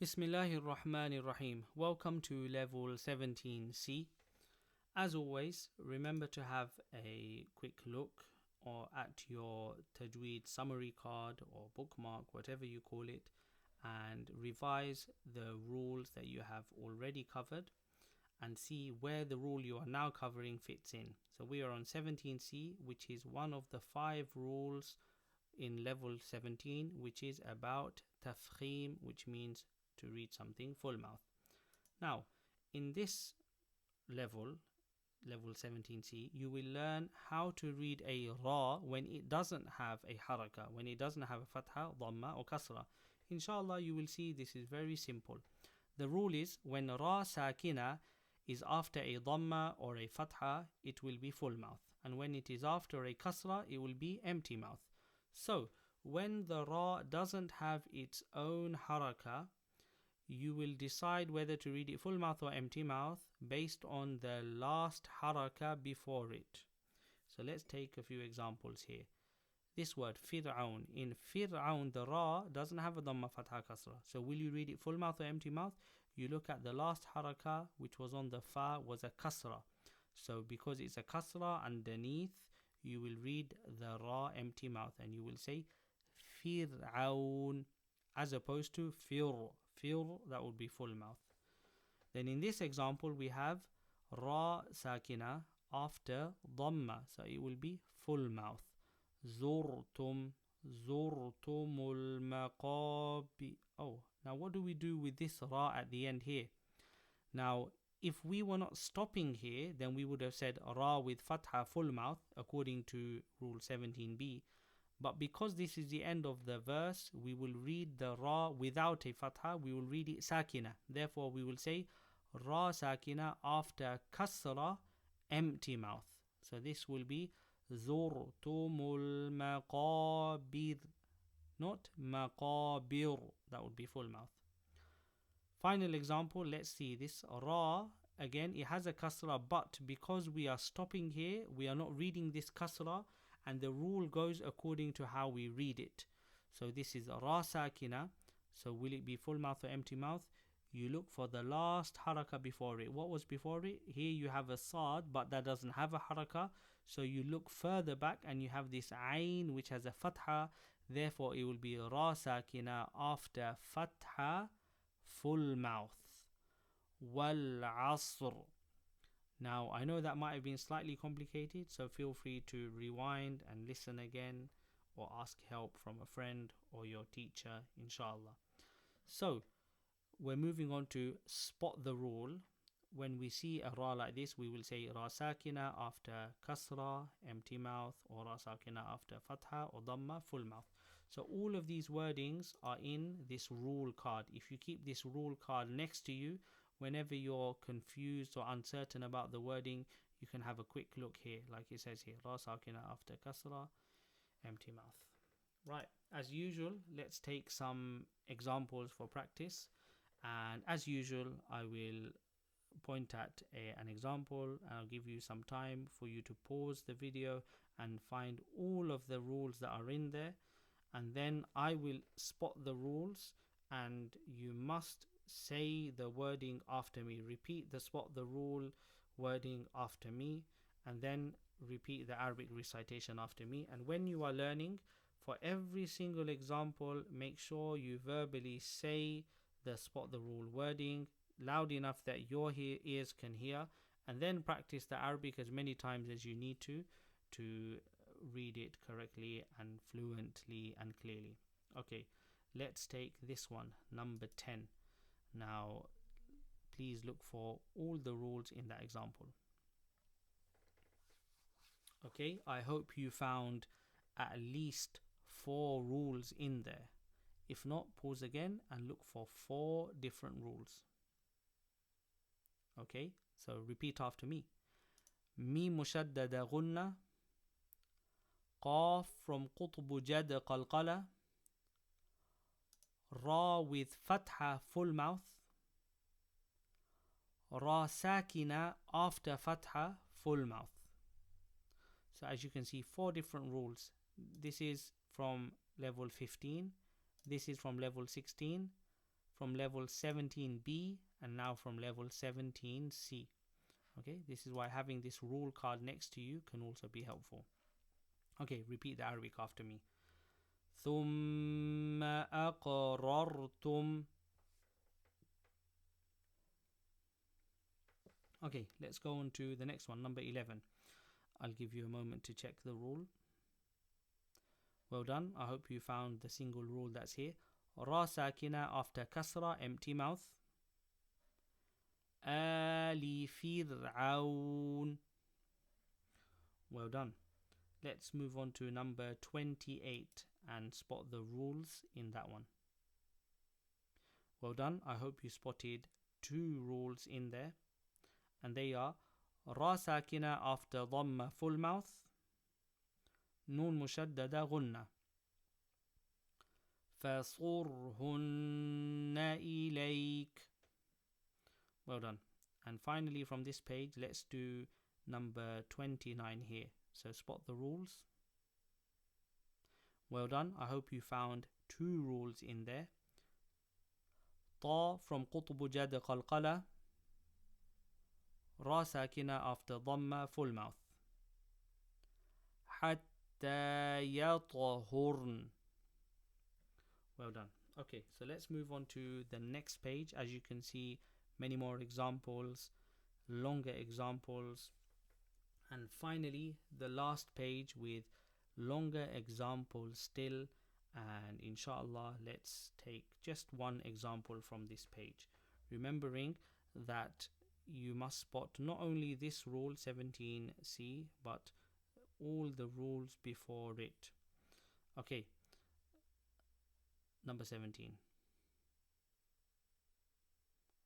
Bismillahir Rahmanir Rahim. Welcome to level 17C. As always, remember to have a quick look at your Tajwid summary card or bookmark, whatever you call it, and revise the rules that you have already covered and see where the rule you are now covering fits in. So we are on 17C, which is one of the 5 rules in level 17, which is about tafkhim, which means to read something full mouth. Now, in this level 17C, you will learn how to read a ra when it doesn't have a haraka, when it doesn't have a fatha, dhamma or kasra. Inshallah, you will see this is very simple. The rule is when ra Sākinah is after a dhamma or a fatha, it will be full mouth, and when it is after a kasra, it will be empty mouth. So, when the ra doesn't have its own haraka, you will decide whether to read it full mouth or empty mouth based on the last haraka before it. So let's take a few examples here. This word Fir'aun. In Fir'aun, the ra doesn't have a dhamma fatha kasra. So will you read it full mouth or empty mouth? You look at the last haraka, which was on the fa, was a kasra. So because it's a kasra underneath, you will read the ra empty mouth and you will say Fir'aun as opposed to Fir. That would be full mouth. Then in this example we have ra Sākinah after dhamma, so it will be full mouth. Zurtumul maqabi. Oh, now what do we do with this ra at the end here? Now, if we were not stopping here, then we would have said ra with fatha full mouth according to rule 17b. But because this is the end of the verse, we will read the ra without a fatha. We will read it Sākinah. Therefore, we will say ra Sākinah after kasra, empty mouth. So this will be Zurtumul maqabir, not maqabir. That would be full mouth. Final example, let's see this ra. Again, it has a kasra, but because we are stopping here, we are not reading this kasra, and the rule goes according to how we read it. So this is ra Sākinah. So will it be full mouth or empty mouth? You look for the last haraka before it. What was before it? Here you have a sad, but that doesn't have a haraka. So you look further back and you have this ayn which has a fatha. Therefore it will be ra Sākinah after fatha, full mouth. Wal asr. Now, I know that might have been slightly complicated, so feel free to rewind and listen again or ask help from a friend or your teacher, inshallah. So, we're moving on to spot the rule. When we see a ra like this, we will say ra Sākinah after kasra, empty mouth, or ra Sākinah after fatha or dhamma, full mouth. So all of these wordings are in this rule card. If you keep this rule card next to you, whenever you're confused or uncertain about the wording, you can have a quick look here, like it says here, ra Sākinah after kasra, empty mouth. Right, as usual, let's take some examples for practice. And as usual, I will point at an example and I'll give you some time for you to pause the video and find all of the rules that are in there. And then I will spot the rules and you must say the wording after me. Repeat the spot the rule wording after me, and then repeat the Arabic recitation after me. And when you are learning, for every single example, make sure you verbally say the spot the rule wording loud enough that your ears can hear, and then practice the Arabic as many times as you need to read it correctly and fluently and clearly. Okay, let's take this one, number 10. Now, please look for all the rules in that example. Okay, I hope you found at least 4 rules in there. If not, pause again and look for 4 different rules. Okay, so repeat after me. Mim mushaddada gunna, qaf from qutb jad qalqala, ra with fatha full mouth, ra Sākinah after fatha full mouth. So as you can see, 4 different rules. This is from level 15, this is from level 16, from level 17B and now from level 17C. Okay, this is why having this rule card next to you can also be helpful. Okay, repeat the Arabic after me. ثم أقررتم. Okay, let's go on to the next one, number 11. I'll give you a moment to check the rule. Well done. I hope you found the single rule that's here. Ra sakina after kasra, empty mouth. Ali fir'aun. Well done. Let's move on to number 28 and spot the rules in that one. Well done. I hope you spotted 2 rules in there. And they are Ra sakina after dhamma full mouth. Nun mushaddada gunna. فَصُرْهُنَّ إِلَيْكَ. Well done. And finally from this page, let's do number 29 here. So spot the rules. Well done. I hope you found 2 rules in there. Ta from قطب جد قلقلة. Ra sakina after dhamma full mouth. حتى يطهرن. Well done. Okay, so let's move on to the next page. As you can see, many more examples, longer examples, and finally the last page with longer examples still. And inshallah, let's take just one example from this page, remembering that you must spot not only this rule 17C but all the rules before it. Okay, number 17.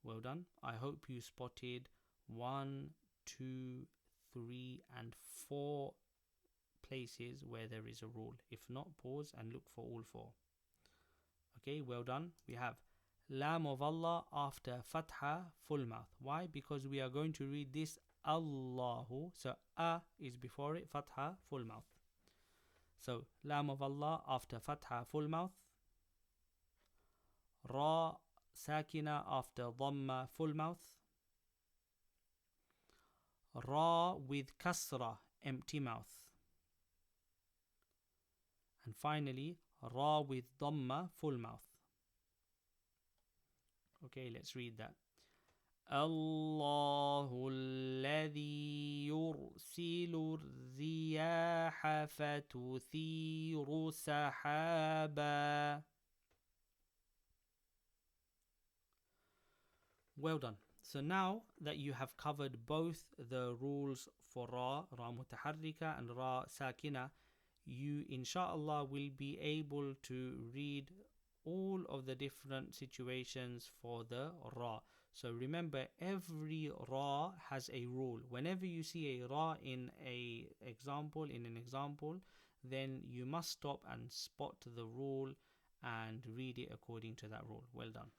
Well done. I hope you spotted 1, 2, 3 and 4 places where there is a rule. If not, pause and look for all 4. Okay, well done. We have Lam of Allah after Fatha full mouth. Why? Because we are going to read this Allahu. So A is before it, Fatha full mouth. So Lam of Allah after Fatha full mouth. Ra Sakina after Dhamma full mouth. Ra with Kasra, empty mouth. And finally, Ra with Dhamma full mouth. Okay, let's read that. Allahu alladhi yursilu riyaha fatuthiru sahaba. Well done. So now that you have covered both the rules for Ra mutaharrika and Ra sakina, you inshallah will be able to read all of the different situations for the Ra. So remember, every Ra has a rule. Whenever you see a Ra in an example, then you must stop and spot the rule and read it according to that rule. Well done.